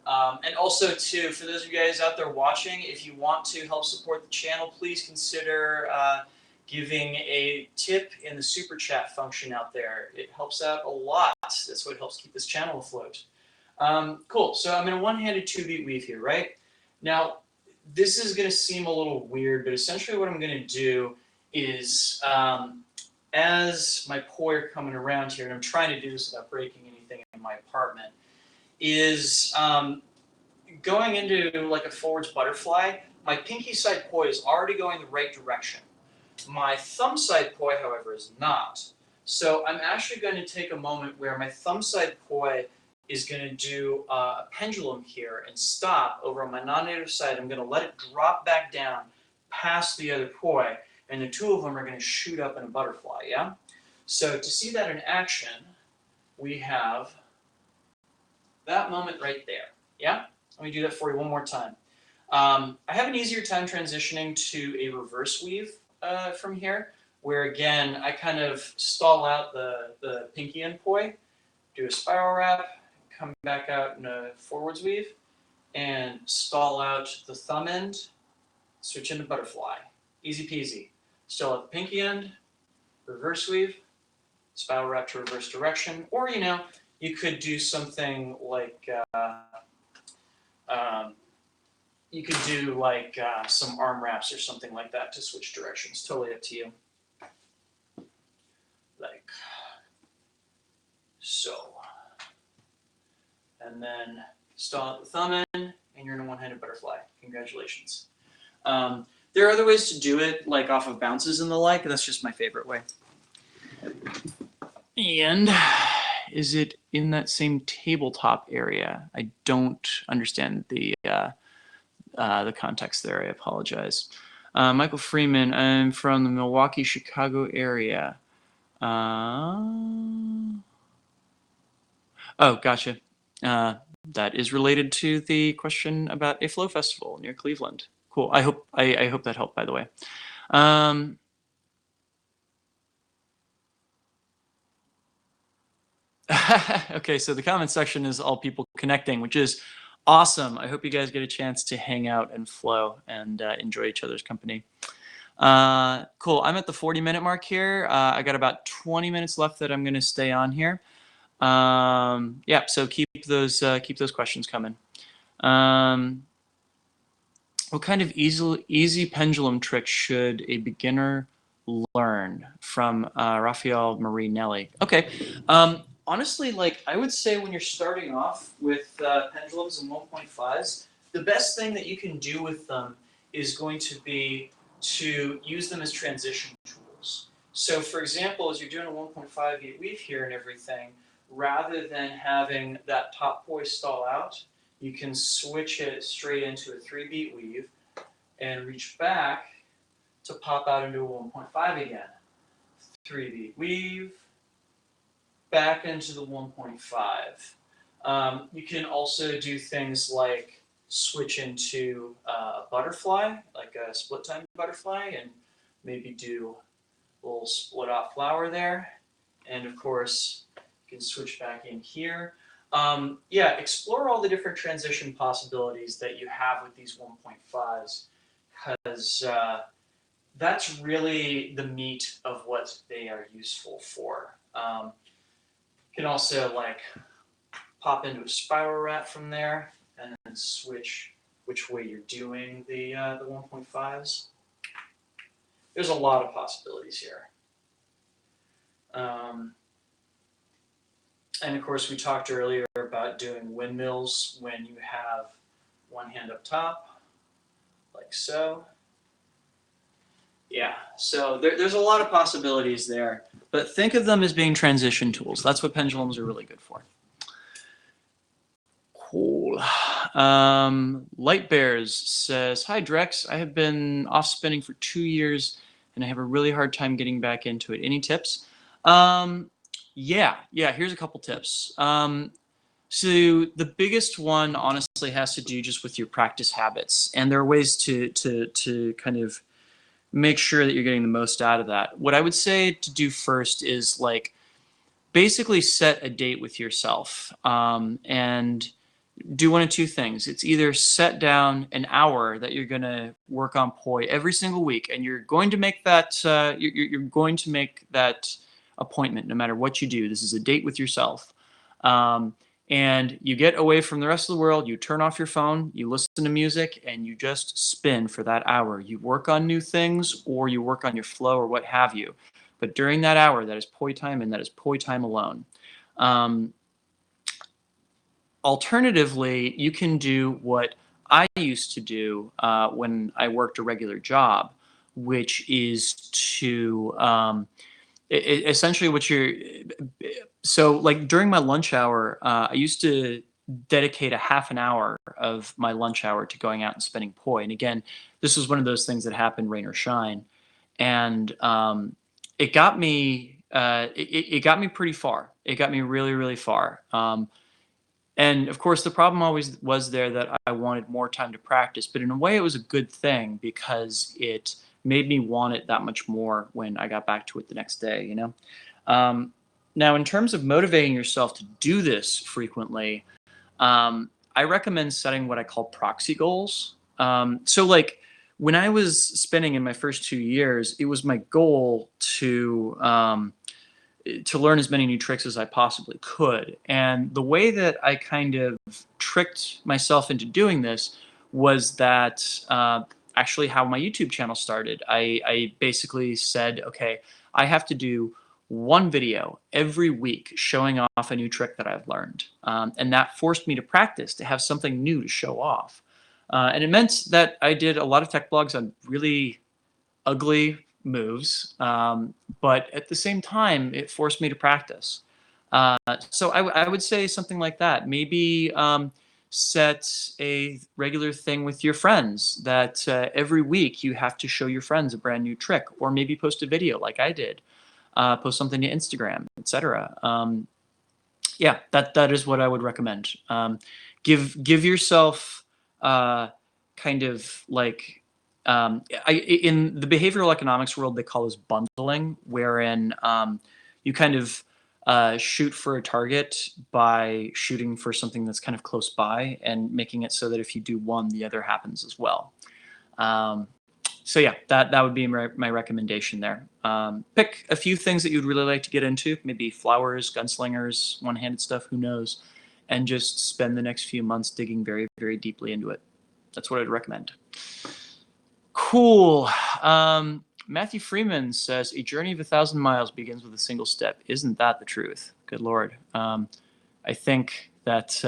And also, too, for those of you guys out there watching, if you want to help support the channel, please consider giving a tip in the super chat function out there. It helps out a lot. That's what helps keep this channel afloat. Cool. So I'm in a one-handed 2-beat weave here, right? Now, this is going to seem a little weird, but essentially what I'm going to do is as my poi are coming around here, and I'm trying to do this without breaking anything in my apartment, is going into like a forwards butterfly. My pinky side poi is already going the right direction. My thumb side poi, however, is not. So I'm actually going to take a moment where my thumb side poi is going to do a pendulum here and stop over on my non-native side. I'm going to let it drop back down past the other poi, and the two of them are going to shoot up in a butterfly, yeah? So to see that in action, we have that moment right there, yeah? Let me do that for you one more time. I have an easier time transitioning to a reverse weave from here, where again, I kind of stall out the pinky end poi, do a spiral wrap, come back out in a forwards weave, and stall out the thumb end, switch into butterfly. Easy peasy. Still at the pinky end, reverse weave, spiral wrap to reverse direction, or you know, you could do something like you could do like some arm wraps or something like that to switch directions. Totally up to you. Like so. And then stall at the thumb end, and you're in a one-handed butterfly. Congratulations. There are other ways to do it, like off of bounces and the like, and that's just my favorite way. And is it in that same tabletop area? I don't understand the context there. I apologize. Michael Freeman, I'm from the Milwaukee, Chicago area. Oh, gotcha. That is related to the question about a flow festival near Cleveland. Cool. I hope that helped, by the way. Okay, so the comment section is all people connecting, which is awesome. I hope you guys get a chance to hang out and flow and enjoy each other's company. Cool. I'm at the 40-minute mark here. I got about 20 minutes left that I'm going to stay on here. Yeah, so keep those questions coming. What kind of easy pendulum trick should a beginner learn? From Raphael Marie Nelly. Okay. Honestly, like I would say when you're starting off with pendulums and 1.5s, the best thing that you can do with them is going to be to use them as transition tools. So for example, as you're doing a 1.5 weave here and everything, rather than having that top poi stall out, you can switch it straight into a 3-beat weave and reach back to pop out into a 1.5 again. 3-beat weave, back into the 1.5. You can also do things like switch into a butterfly, like a split time butterfly, and maybe do a little split off flower there. And of course, you can switch back in here. Yeah, explore all the different transition possibilities that you have with these 1.5s, because that's really the meat of what they are useful for. You can also like pop into a spiral rat from there and then switch which way you're doing the 1.5s. There's a lot of possibilities here. And of course, we talked earlier about doing windmills when you have one hand up top, like so. Yeah, so there's a lot of possibilities there, but think of them as being transition tools. That's what pendulums are really good for. Cool. Light Bears says, "Hi Drex, I have been off spinning for 2 years and I have a really hard time getting back into it. Any tips?" Yeah, here's a couple tips. So the biggest one honestly has to do just with your practice habits, and there are ways to kind of make sure that you're getting the most out of that. What I would say to do first is like basically set a date with yourself, and do one of two things. It's either set down an hour that you're going to work on poi every single week, and you're going to make that you're going to make that appointment no matter what you do. This is a date with yourself. And you get away from the rest of the world, you turn off your phone, you listen to music, and you just spin for that hour. You work on new things, or you work on your flow, or what have you. But during that hour, that is poi time, and that is poi time alone. Alternatively, you can do what I used to do when I worked a regular job, which is to essentially what you're so like during my lunch hour, I used to dedicate a half an hour of my lunch hour to going out and spinning poi. And again, this was one of those things that happened rain or shine, and it got me it got me pretty far. It got me really really far. And of course, the problem always was there that I wanted more time to practice. But in a way, it was a good thing because it made me want it that much more when I got back to it the next day, you know? Now, in terms of motivating yourself to do this frequently, I recommend setting what I call proxy goals. So, like, when I was spinning in my first 2 years, it was my goal to learn as many new tricks as I possibly could. And the way that I kind of tricked myself into doing this was that actually how my YouTube channel started. I basically said, okay, I have to do one video every week showing off a new trick that I've learned. And that forced me to practice, to have something new to show off. And it meant that I did a lot of tech blogs on really ugly moves, but at the same time, it forced me to practice. So I would say something like that. Maybe set a regular thing with your friends that every week you have to show your friends a brand new trick, or maybe post a video like I did, post something to Instagram, etc. Yeah, that is what I would recommend. Give yourself kind of like in the behavioral economics world they call this bundling, wherein you kind of shoot for a target by shooting for something that's kind of close by and making it so that if you do one, the other happens as well. Um, so yeah, that would be my recommendation there. Pick a few things that you'd really like to get into, maybe flowers, gunslingers, one-handed stuff, who knows, and just spend the next few months digging very, very deeply into it. That's what I'd recommend. Cool. Matthew Freeman says, a journey of 1,000 miles begins with a single step. Isn't that the truth? Good Lord. I think that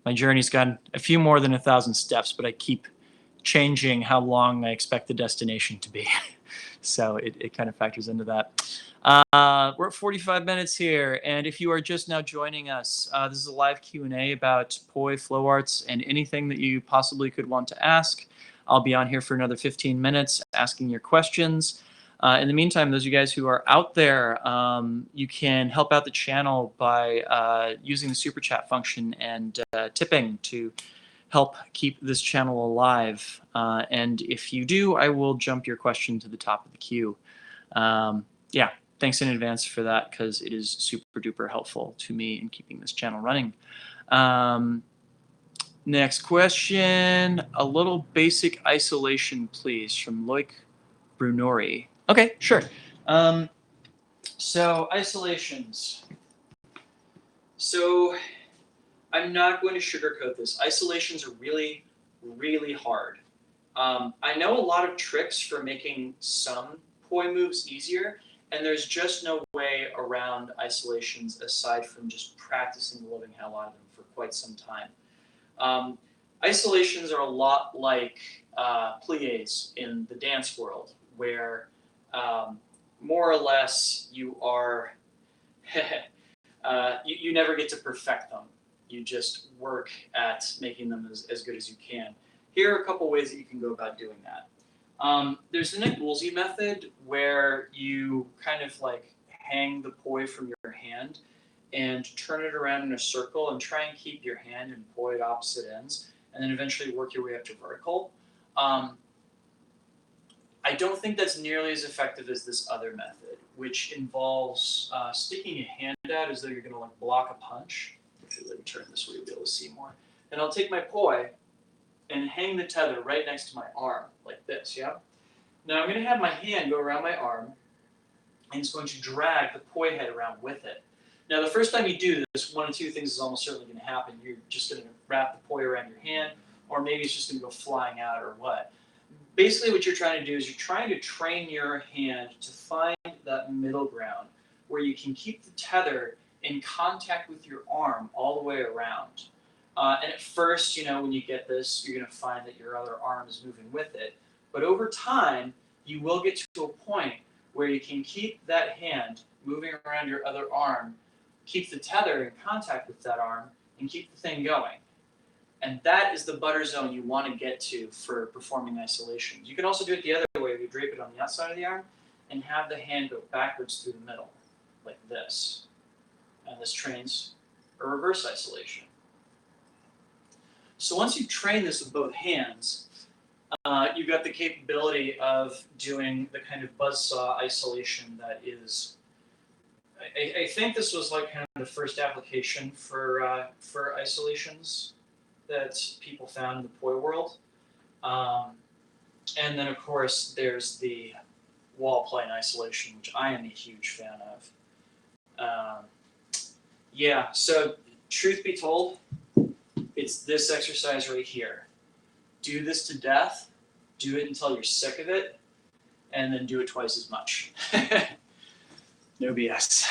my journey's gotten a few more than 1,000 steps, but I keep changing how long I expect the destination to be. So it kind of factors into that. We're at 45 minutes here, and if you are just now joining us, this is a live Q&A about poi, flow arts, and anything that you possibly could want to ask. I'll be on here for another 15 minutes asking your questions. In the meantime, those of you guys who are out there, you can help out the channel by using the super chat function and tipping to help keep this channel alive. And if you do, I will jump your question to the top of the queue. Yeah, thanks in advance for that, because it is super duper helpful to me in keeping this channel running. Next question, a little basic isolation, please, from Loic Brunori. Okay, sure. So isolations. So I'm not going to sugarcoat this. Isolations are really, really hard. I know a lot of tricks for making some poi moves easier, and there's just no way around isolations aside from just practicing the living hell out of them for quite some time. Isolations are a lot like pliés in the dance world, where more or less you are, you never get to perfect them. You just work at making them as good as you can. Here are a couple ways that you can go about doing that. There's the Nick Woolsey method, where you kind of like hang the poi from your hand and turn it around in a circle and try and keep your hand and poi at opposite ends, and then eventually work your way up to vertical. I don't think that's nearly as effective as this other method, which involves sticking a hand out as though you're going to like block a punch. Actually, let me turn this way, you'll be able to see more. And I'll take my poi and hang the tether right next to my arm, like this, yeah? Now I'm going to have my hand go around my arm, and it's going to drag the poi head around with it. Now the first time you do this, one of two things is almost certainly going to happen. You're just going to wrap the poi around your hand, or maybe it's just going to go flying out or what. Basically what you're trying to do is you're trying to train your hand to find that middle ground where you can keep the tether in contact with your arm all the way around. And at first, you know, when you get this, you're going to find that your other arm is moving with it. But over time, you will get to a point where you can keep that hand moving around your other arm, keep the tether in contact with that arm, and keep the thing going. And that is the butter zone you want to get to for performing isolations. You can also do it the other way, where you drape it on the outside of the arm and have the hand go backwards through the middle, like this. And this trains a reverse isolation. So once you train this with both hands, you've got the capability of doing the kind of buzzsaw isolation that is, I think this was like kind of the first application for isolations that people found in the poi world. And then of course there's the wall plane isolation, which I am a huge fan of. Yeah, so truth be told, it's this exercise right here. Do this to death, do it until you're sick of it, and then do it twice as much. No BS.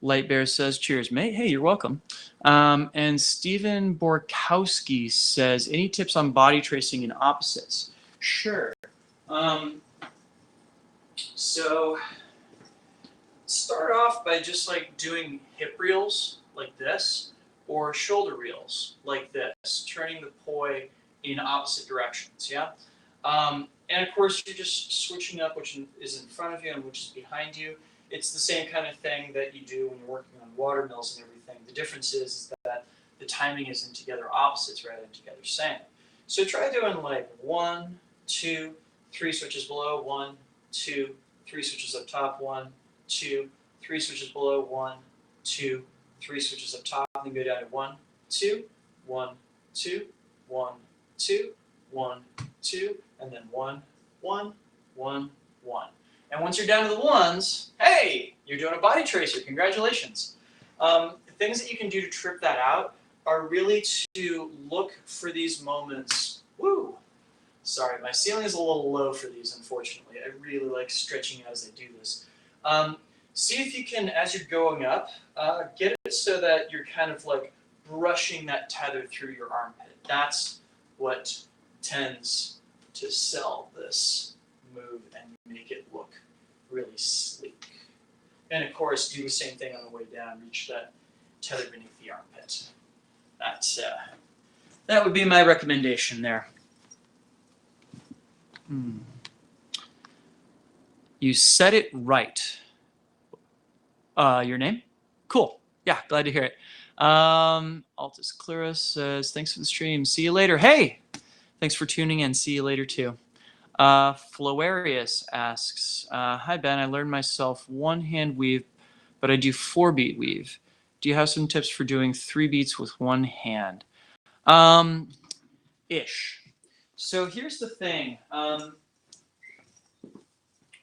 Light Bear says, cheers, mate. Hey, you're welcome. And Stephen Borkowski says, any tips on body tracing in opposites? Sure. So start off by just like doing hip reels like this, or shoulder reels like this, turning the poi in opposite directions, yeah? And of course, you're just switching up which is in front of you and which is behind you. It's the same kind of thing that you do when you're working on water mills and everything. The difference is that the timing isn't together opposites rather than together same. So try doing like 1, 2, 3 switches below, 1, 2, 3 switches up top, 1, 2, 3 switches below, 1, 2, 3 switches up top, and then go down to 1, 2, 1, 2, 1, 2, 1, 2, and then 1, 1, 1, 1. And once you're down to the ones, hey, you're doing a body tracer. Congratulations. Things that you can do to trip that out are really to look for these moments. Woo! Sorry, my ceiling is a little low for these, unfortunately. I really like stretching out as I do this. See if you can, as you're going up, get it so that you're kind of like brushing that tether through your armpit. That's what tends to sell this move and make it look really sleek. And of course, do the same thing on the way down. Reach that tether beneath the armpit. That would be my recommendation there. You said it right. Your name? Cool. Yeah, glad to hear it. Altus Clarus says, thanks for the stream. See you later. Hey, thanks for tuning in. See you later too. Floarius asks, hi Ben, I learned myself one hand weave, but I do 4-beat weave. Do you have some tips for doing 3 beats with one hand? Ish. So here's the thing.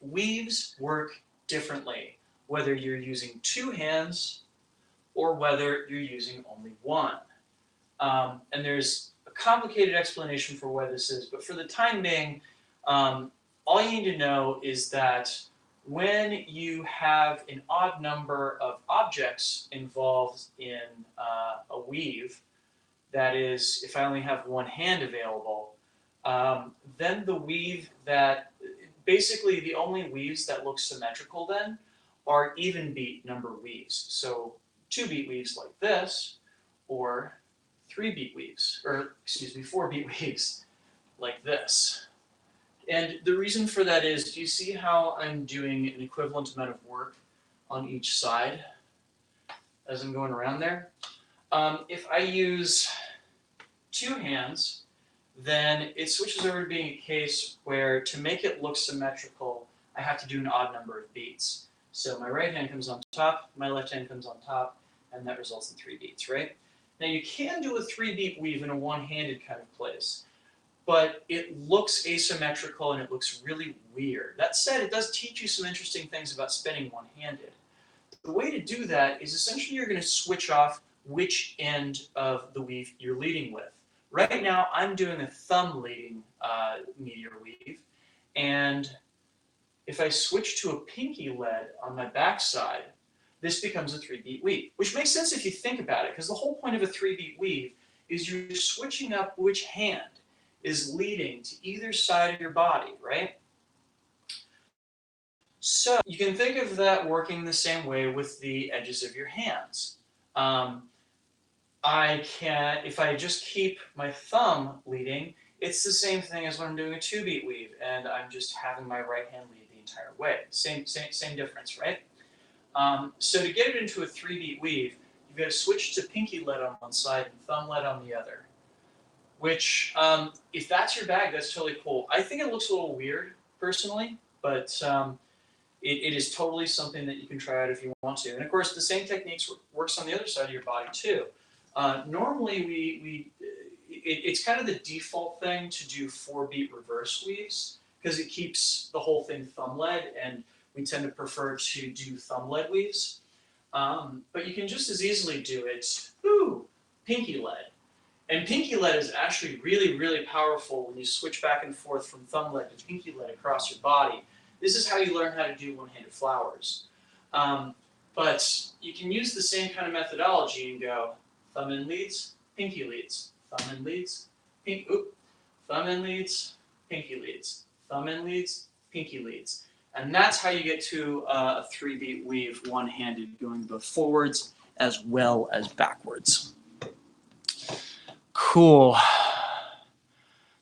Weaves work differently, whether you're using 2 hands or whether you're using only 1. And there's a complicated explanation for why this is, but for the time being, all you need to know is that when you have an odd number of objects involved in a weave, that is, if I only have 1 hand available, then the weave that, basically the only weaves that look symmetrical then are even beat number weaves. So 2-beat weaves like this, or 3-beat weaves, or excuse me, 4-beat weaves like this. And the reason for that is, do you see how I'm doing an equivalent amount of work on each side as I'm going around there? If I use 2 hands, then it switches over to being a case where to make it look symmetrical, I have to do an odd number of beats. So my right hand comes on top, my left hand comes on top, and that results in 3 beats, right? Now you can do a 3-beat weave in a one-handed kind of place, but it looks asymmetrical and it looks really weird. That said, it does teach you some interesting things about spinning one-handed. The way to do that is essentially you're going to switch off which end of the weave you're leading with. Right now, I'm doing a thumb leading meteor weave, and if I switch to a pinky lead on my backside, this becomes a 3-beat weave, which makes sense if you think about it, because the whole point of a 3-beat weave is you're switching up which hand is leading to either side of your body, right? So you can think of that working the same way with the edges of your hands. If I just keep my thumb leading, it's the same thing as when I'm doing a 2-beat weave, and I'm just having my right hand lead the entire way. Same difference, right? So to get it into a 3-beat weave, you've got to switch to pinky lead on one side and thumb lead on the other. Which, if that's your bag, that's totally cool. I think it looks a little weird, personally, but it is totally something that you can try out if you want to. And of course, the same techniques works on the other side of your body too. Normally, it's kind of the default thing to do 4-beat reverse weaves because it keeps the whole thing thumb led, and we tend to prefer to do thumb led weaves. But you can just as easily do it, pinky led. And pinky lead is actually really, really powerful when you switch back and forth from thumb lead to pinky lead across your body. This is how you learn how to do one-handed flowers. But you can use the same kind of methodology and go thumb in leads, pinky leads, thumb in leads, thumb in leads, pinky leads, thumb in leads, pinky leads. And that's how you get to a 3-beat weave one-handed, going both forwards as well as backwards. Cool.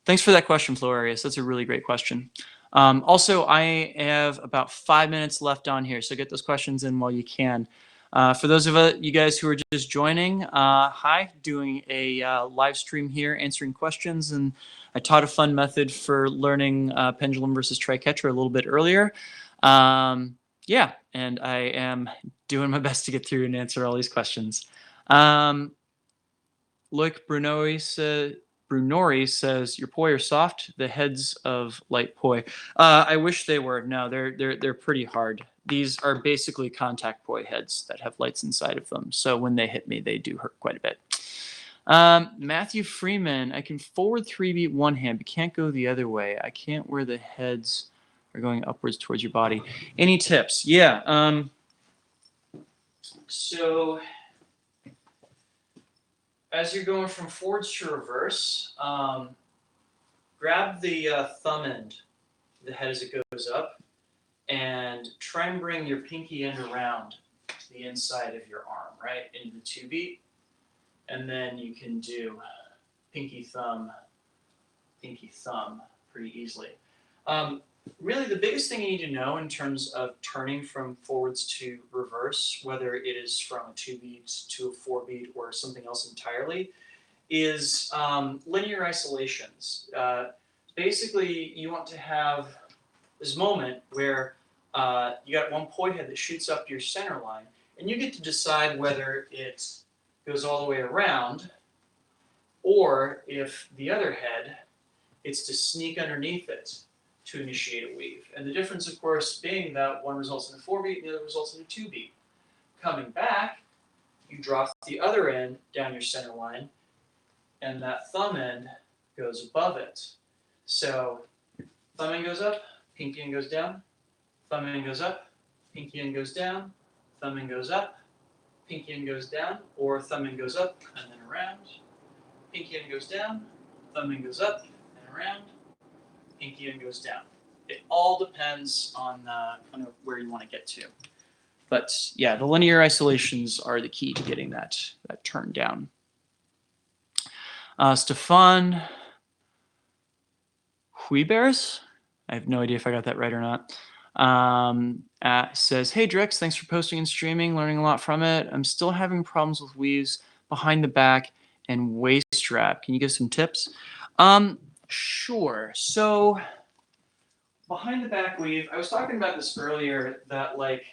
Thanks for that question, Florius. That's a really great question. Also, I have about 5 minutes left on here, so get those questions in while you can. For those of you guys who are just joining, hi, doing a live stream here, answering questions, and I taught a fun method for learning pendulum versus triquetra a little bit earlier. Yeah, and I am doing my best to get through and answer all these questions. Look, Brunori says your poi are soft. The heads of light poi. I wish they were. No, they're pretty hard. These are basically contact poi heads that have lights inside of them. So when they hit me, they do hurt quite a bit. Matthew Freeman, I can forward 3-beat one hand, but can't go the other way. I can't where the heads are going upwards towards your body. Any tips? Yeah. So as you're going from forwards to reverse, grab the thumb end, the head as it goes up, and try and bring your pinky end around the inside of your arm, right, into the 2-beat. And then you can do pinky thumb, pretty easily. Really, the biggest thing you need to know in terms of turning from forwards to reverse, whether it is from a 2-beat to a 4-beat or something else entirely, is linear isolations. Basically, you want to have this moment where you got one poi head that shoots up your center line, and you get to decide whether it goes all the way around, or if the other head, it's to sneak underneath it to initiate a weave. And the difference, of course, being that one results in a 4-beat and the other results in a 2-beat. Coming back, you drop the other end down your center line, and that thumb end goes above it. So thumb end goes up, pinky end goes down, thumb end goes up, pinky end goes down, thumb end goes up, pinky end goes down, or thumb end goes up and then around, pinky end goes down, thumb end goes up and around, pinky end goes down. It all depends on kind of where you want to get to. But yeah, the linear isolations are the key to getting that turn down. Stefan Huibers, I have no idea if I got that right or not, says, hey Drix, thanks for posting and streaming, learning a lot from it. I'm still having problems with weaves behind the back and waist strap. Can you give some tips? Sure. So behind the back weave, I was talking about this earlier, that like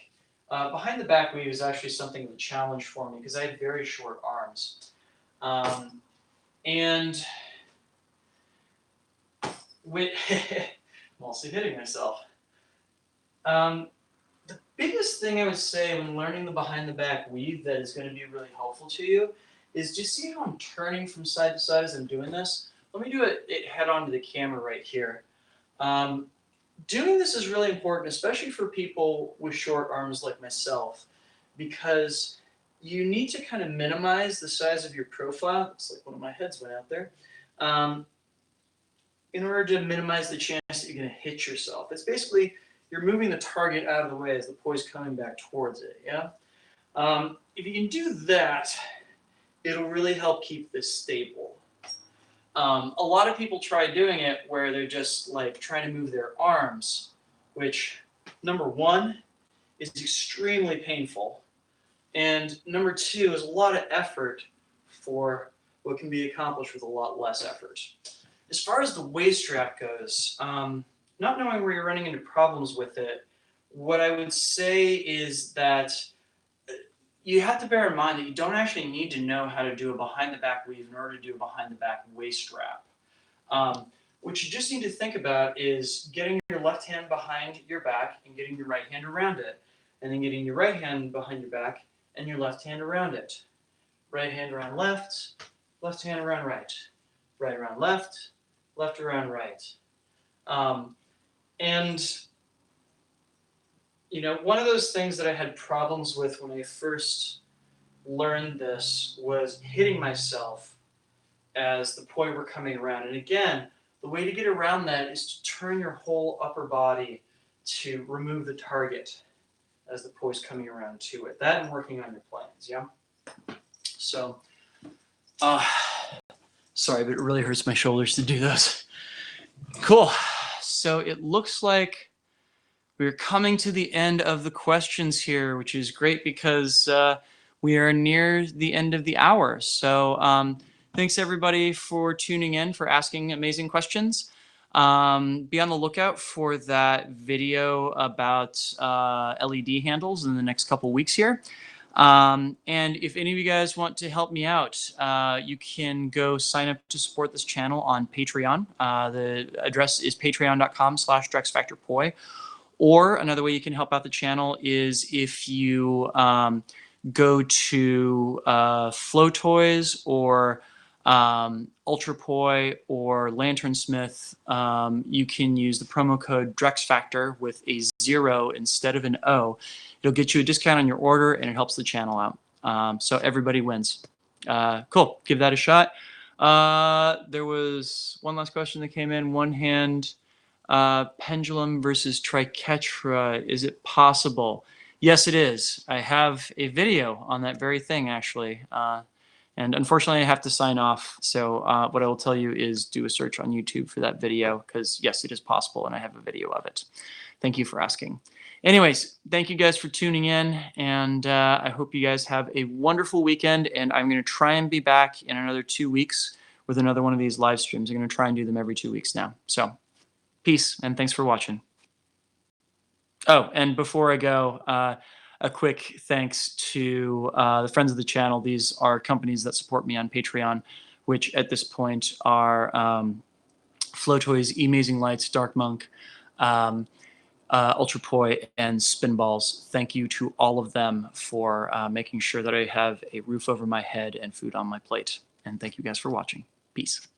behind the back weave is actually something of a challenge for me because I have very short arms. And with I'm also hitting myself. The biggest thing I would say when learning the behind the back weave that is going to be really helpful to you is just see how I'm turning from side to side as I'm doing this. Let me do it head on to the camera right here. Doing this is really important, especially for people with short arms like myself, because you need to kind of minimize the size of your profile. It's like one of my heads went out there. In order to minimize the chance that you're going to hit yourself. It's basically you're moving the target out of the way as the poi's coming back towards it, yeah? If you can do that, it'll really help keep this stable. A lot of people try doing it where they're just like trying to move their arms, which number one is extremely painful. And number two is a lot of effort for what can be accomplished with a lot less effort. As far as the waist strap goes, not knowing where you're running into problems with it, what I would say is that you have to bear in mind that you don't actually need to know how to do a behind the back weave in order to do a behind the back waist strap. What you just need to think about is getting your left hand behind your back and getting your right hand around it, and then getting your right hand behind your back and your left hand around it. Right hand around left, left hand around right, right around left, left around right. And you know, one of those things that I had problems with when I first learned this was hitting myself as the poi were coming around. And again, the way to get around that is to turn your whole upper body to remove the target as the poi's coming around to it. That and working on your planes, yeah? So, sorry, but it really hurts my shoulders to do those. Cool. So it looks like we're coming to the end of the questions here, which is great because we are near the end of the hour. So thanks everybody for tuning in, for asking amazing questions. Be on the lookout for that video about LED handles in the next couple weeks here. And if any of you guys want to help me out, you can go sign up to support this channel on Patreon. The address is patreon.com/DrexFactorPoi. Or another way you can help out the channel is if you go to Flow Toys or Ultra Poi or Lantern Smith, you can use the promo code DrexFactor with a 0 instead of an O. It'll get you a discount on your order and it helps the channel out. So everybody wins. Cool. Give that a shot. There was one last question that came in. One hand. Pendulum versus triquetra, is it possible? Yes, it is. I have a video on that very thing, actually. And unfortunately, I have to sign off. So what I will tell you is do a search on YouTube for that video, because yes, it is possible, and I have a video of it. Thank you for asking. Anyways, thank you guys for tuning in, and I hope you guys have a wonderful weekend, and I'm going to try and be back in another 2 weeks with another one of these live streams. I'm going to try and do them every 2 weeks now. So peace, and thanks for watching. Oh, and before I go, a quick thanks to the friends of the channel. These are companies that support me on Patreon, which at this point are Flow Toys, Amazing Lights, Dark Monk, Ultra Poi, and Spinballs. Thank you to all of them for making sure that I have a roof over my head and food on my plate. And thank you guys for watching. Peace.